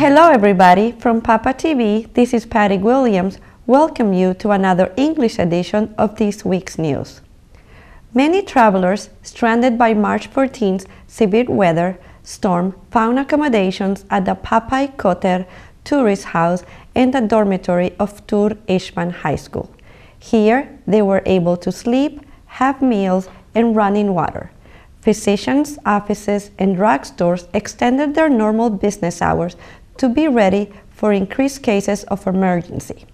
Hello everybody, from Pápa TV, this is Patty Williams. Welcome you to another English edition of this week's news. Many travelers stranded by March 14th's severe weather storm found accommodations at the Pápa Koter tourist house and the dormitory of Tur Ishman High School. Here, they were able to sleep, have meals, and running water. Physicians' offices and drugstores extended their normal business hours to be ready for increased cases of emergency.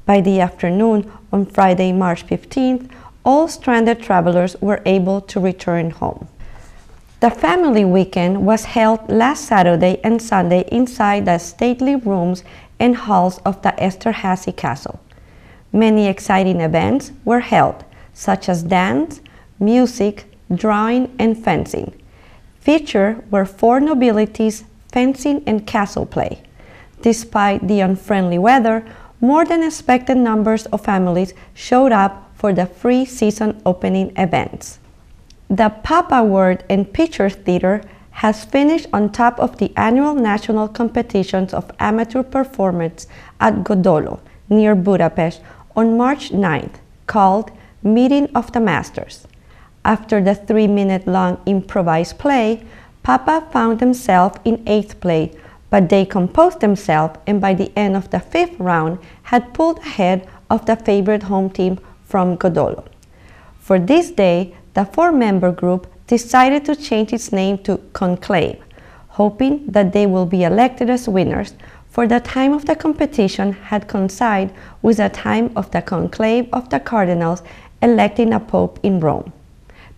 By the afternoon on Friday, March 15th, all stranded travelers were able to return home. The family weekend was held last Saturday and Sunday inside the stately rooms and halls of the Esterhazy Castle. Many exciting events were held, such as dance, music, drawing, and fencing. Featured were 4 nobilities, fencing, and castle play. Despite the unfriendly weather, more than expected numbers of families showed up for the free season opening events. The Pápa Word and Picture Theater has finished on top of the annual national competitions of amateur performance at Godolo, near Budapest, on March 9th, called Meeting of the Masters. After the 3-minute-long improvised play, Pápa found themselves in 8th place, but they composed themselves and by the end of the 5th round had pulled ahead of the favorite home team from Godolo. For this day, the 4-member group decided to change its name to Conclave, hoping that they will be elected as winners, for the time of the competition had coincided with the time of the conclave of the cardinals electing a pope in Rome.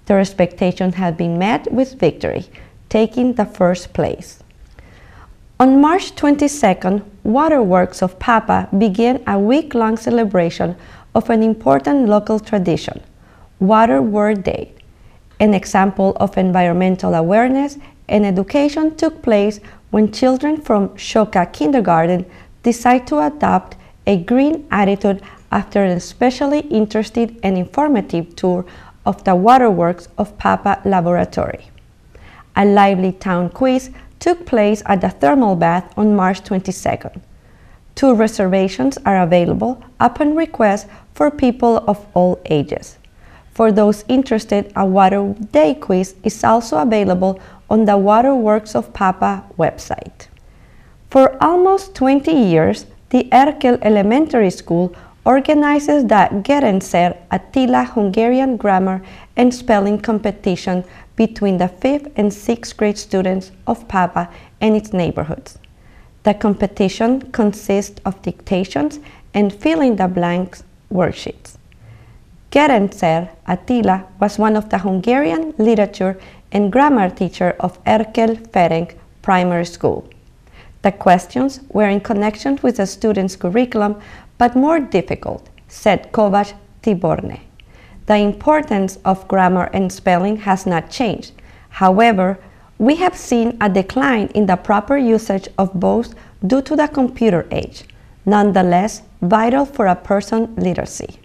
Their expectations had been met with victory, taking the first place. On March 22nd, Waterworks of Pápa began a week-long celebration of an important local tradition, Water Word Day. An example of environmental awareness and education took place when children from Shoka Kindergarten decided to adopt a green attitude after an especially interesting and informative tour of the Waterworks of Pápa laboratory. A lively town quiz took place at the thermal bath on March 22nd. 2 reservations are available upon request for people of all ages. For those interested, a Water Day quiz is also available on the Waterworks of Pápa website. For almost 20 years, the Erkel Elementary School organizes the Gerendszer Attila Hungarian grammar and spelling competition between the 5th and 6th grade students of Pápa and its neighborhoods. The competition consists of dictations and fill-in-the-blanks worksheets. Gerendszer Attila was one of the Hungarian literature and grammar teacher of Erkel Ferenc Primary School. The questions were in connection with the students' curriculum, but more difficult, said Kovács Tiborne. The importance of grammar and spelling has not changed. However, we have seen a decline in the proper usage of both due to the computer age, nonetheless vital for a person's literacy.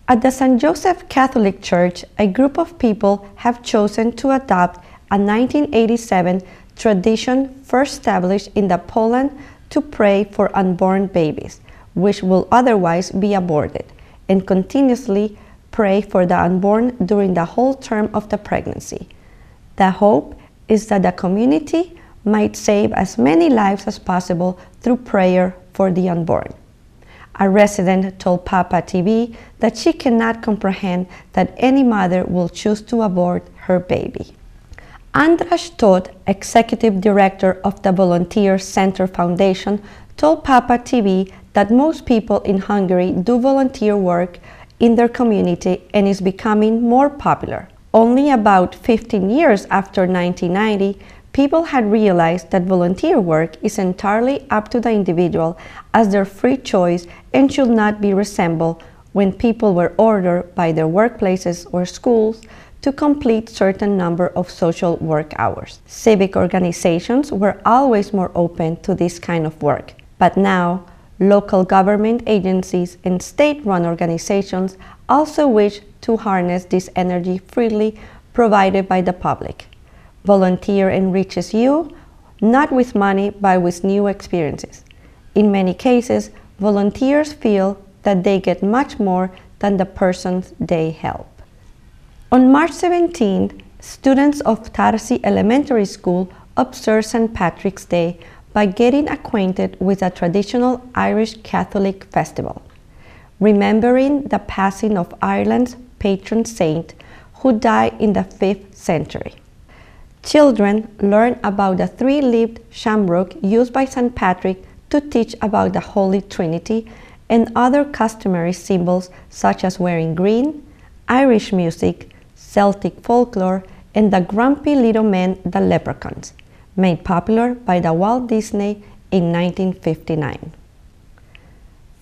At the St. Joseph Catholic Church, a group of people have chosen to adopt a 1987 tradition first established in the Poland to pray for unborn babies, which will otherwise be aborted, and continuously pray for the unborn during the whole term of the pregnancy. The hope is that the community might save as many lives as possible through prayer for the unborn. A resident told Pápa TV that she cannot comprehend that any mother will choose to abort her baby. András Tóth, executive director of the Volunteer Center Foundation, told Pápa TV that most people in Hungary do volunteer work in their community and is becoming more popular. Only about 15 years after 1990, people had realized that volunteer work is entirely up to the individual as their free choice and should not be resembled when people were ordered by their workplaces or schools to complete certain number of social work hours. Civic organizations were always more open to this kind of work, but now local government agencies and state-run organizations also wish to harness this energy freely provided by the public. Volunteer enriches you, not with money but with new experiences. In many cases, volunteers feel that they get much more than the persons they help. On March 17th, students of Tarsi Elementary School observed St. Patrick's Day by getting acquainted with a traditional Irish Catholic festival, remembering the passing of Ireland's patron saint who died in the 5th century. Children learn about the three-leaved shamrock used by St. Patrick to teach about the Holy Trinity and other customary symbols such as wearing green, Irish music, Celtic folklore, and the grumpy little men, the leprechauns, made popular by the Walt Disney in 1959.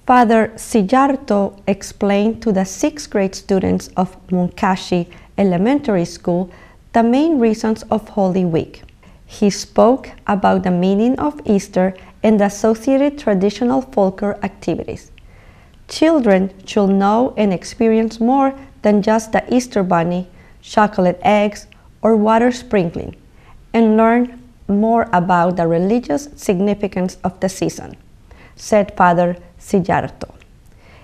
Father Sijarto explained to the 6th grade students of Munkashi Elementary School the main reasons of Holy Week. He spoke about the meaning of Easter and the associated traditional folklore activities. Children should know and experience more than just the Easter bunny, chocolate eggs, or water sprinkling, and learn more about the religious significance of the season, said Father Sijarto.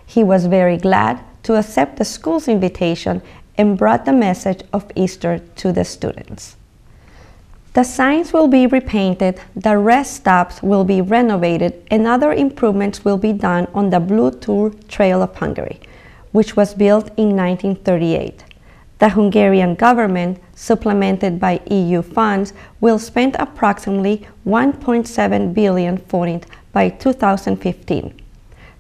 He was very glad to accept the school's invitation and brought the message of Easter to the students. The signs will be repainted, the rest stops will be renovated, and other improvements will be done on the Blue Tour Trail of Hungary, which was built in 1938. The Hungarian government, supplemented by EU funds, will spend approximately 1.7 billion forint by 2015.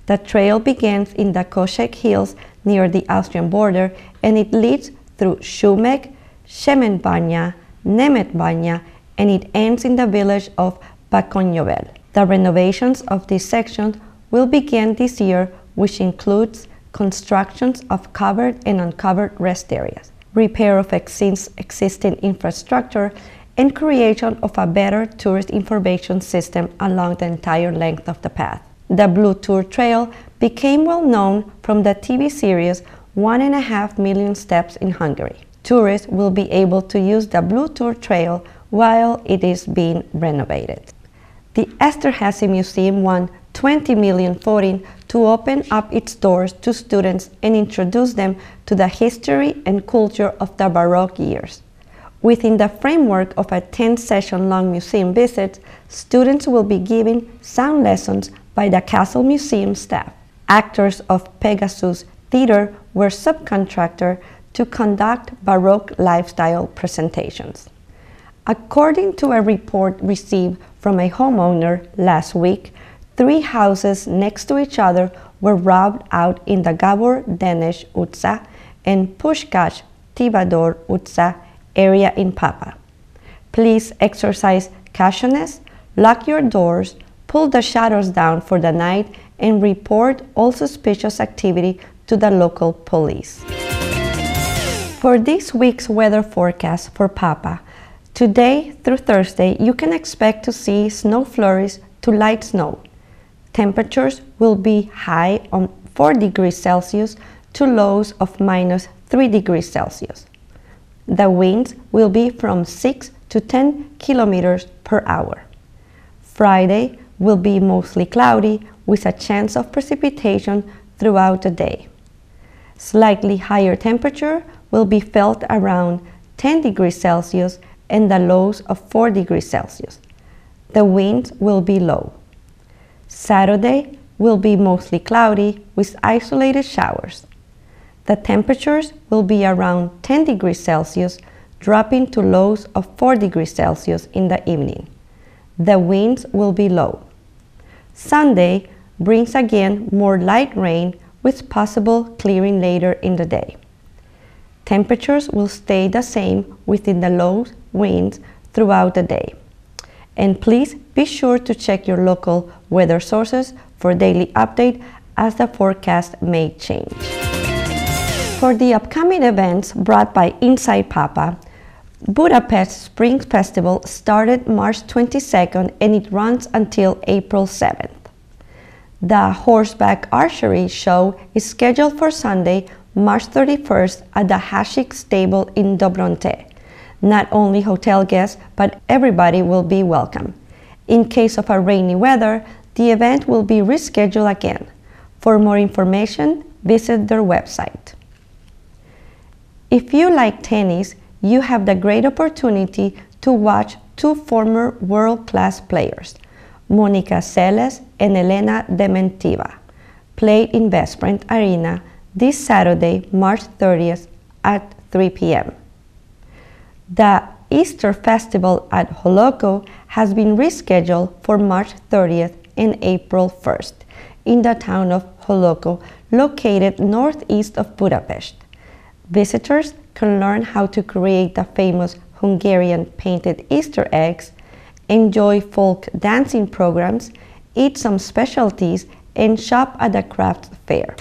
The trail begins in the Kosek Hills near the Austrian border, and it leads through Shumeg, Shemenbanya, Nemetbanya, and it ends in the village of Bakonyovel. The renovations of this section will begin this year, which includes constructions of covered and uncovered rest areas, repair of existing infrastructure, and creation of a better tourist information system along the entire length of the path. The Blue Tour Trail became well known from the TV series 1.5 Million Steps in Hungary. Tourists will be able to use the Blue Tour Trail while it is being renovated. The Esterházy Museum won 20 million forint to open up its doors to students and introduce them to the history and culture of the Baroque years. Within the framework of a 10-session-long museum visit, students will be given sound lessons by the Castle Museum staff. Actors of Pegasus Theatre were subcontracted to conduct Baroque lifestyle presentations. According to a report received from a homeowner last week, 3 houses next to each other were robbed out in the Gabor Denes utca and Puskás Tivadar utca area in Pápa. Please exercise cautiousness, lock your doors, pull the shutters down for the night, and report all suspicious activity to the local police. For this week's weather forecast for Pápa, today through Thursday, you can expect to see snow flurries to light snow. Temperatures will be high on 4 degrees Celsius to lows of -3 degrees Celsius. The winds will be from 6 to 10 kilometers per hour. Friday will be mostly cloudy with a chance of precipitation throughout the day. Slightly higher temperature will be felt around 10 degrees Celsius and the lows of 4 degrees Celsius. The winds will be low. Saturday will be mostly cloudy with isolated showers. The temperatures will be around 10 degrees Celsius, dropping to lows of 4 degrees Celsius in the evening. The winds will be low. Sunday brings again more light rain with possible clearing later in the day. Temperatures will stay the same within the low winds throughout the day. And please be sure to check your local weather sources for daily update as the forecast may change. For the upcoming events brought by Inside Pápa, Budapest Spring Festival started March 22nd and it runs until April 7th. The horseback archery show is scheduled for Sunday, March 31st at the Hasik Stable in Dobronte. Not only hotel guests, but everybody will be welcome. In case of a rainy weather, the event will be rescheduled again. For more information, visit their website. If you like tennis, you have the great opportunity to watch two former world-class players, Monica Seles and Elena Dementiva, play in Vesprint Arena this Saturday, March 30th at 3 p.m. The Easter Festival at Holoko has been rescheduled for March 30th and April 1st in the town of Holoko, located northeast of Budapest. Visitors can learn how to create the famous Hungarian painted Easter eggs, enjoy folk dancing programs, eat some specialties, and shop at the craft fair.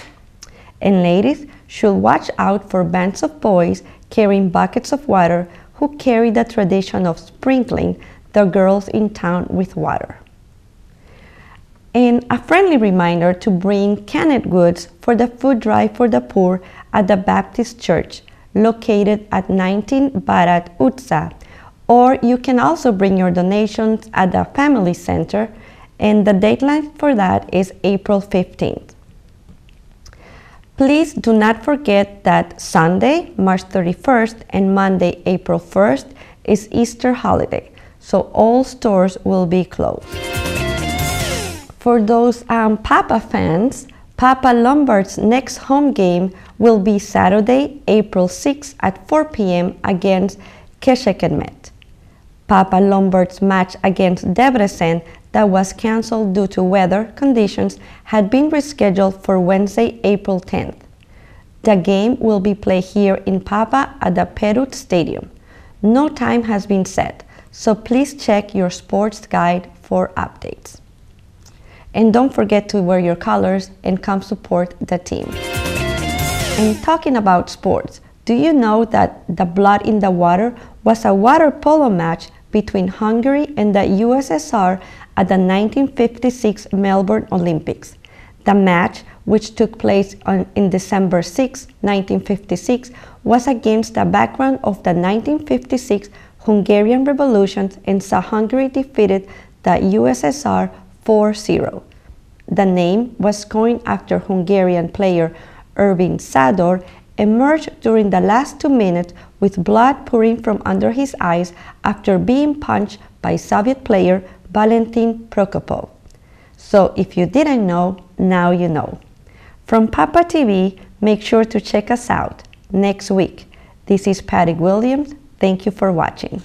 And ladies should watch out for bands of boys carrying buckets of water who carry the tradition of sprinkling the girls in town with water. And a friendly reminder to bring canned goods for the food drive for the poor at the Baptist Church, located at 19 Barat Utsa, or you can also bring your donations at the Family Center, and the deadline for that is April 15th. Please do not forget that Sunday, March 31st and Monday, April 1st is Easter holiday, so all stores will be closed. For those Pápa fans, Pápa Lombard's next home game will be Saturday, April 6 at 4 p.m. against Kecskemét. Pápa Lombard's match against Debrecen that was cancelled due to weather conditions had been rescheduled for Wednesday, April 10th. The game will be played here in Pápa at the Perut Stadium. No time has been set, so please check your sports guide for updates. And don't forget to wear your colors and come support the team. And talking about sports, do you know that the Blood in the Water was a water polo match between Hungary and the USSR at the 1956 Melbourne Olympics? The match, which took place in December 6, 1956, was against the background of the 1956 Hungarian Revolution and saw Hungary defeated the USSR 4-0. The name was coined after Hungarian player Ervin Sador emerged during the last 2 minutes with blood pouring from under his eyes after being punched by Soviet player Valentin Prokopov. So if you didn't know, now you know. From Pápa TV, make sure to check us out next week. This is Patty Williams. Thank you for watching.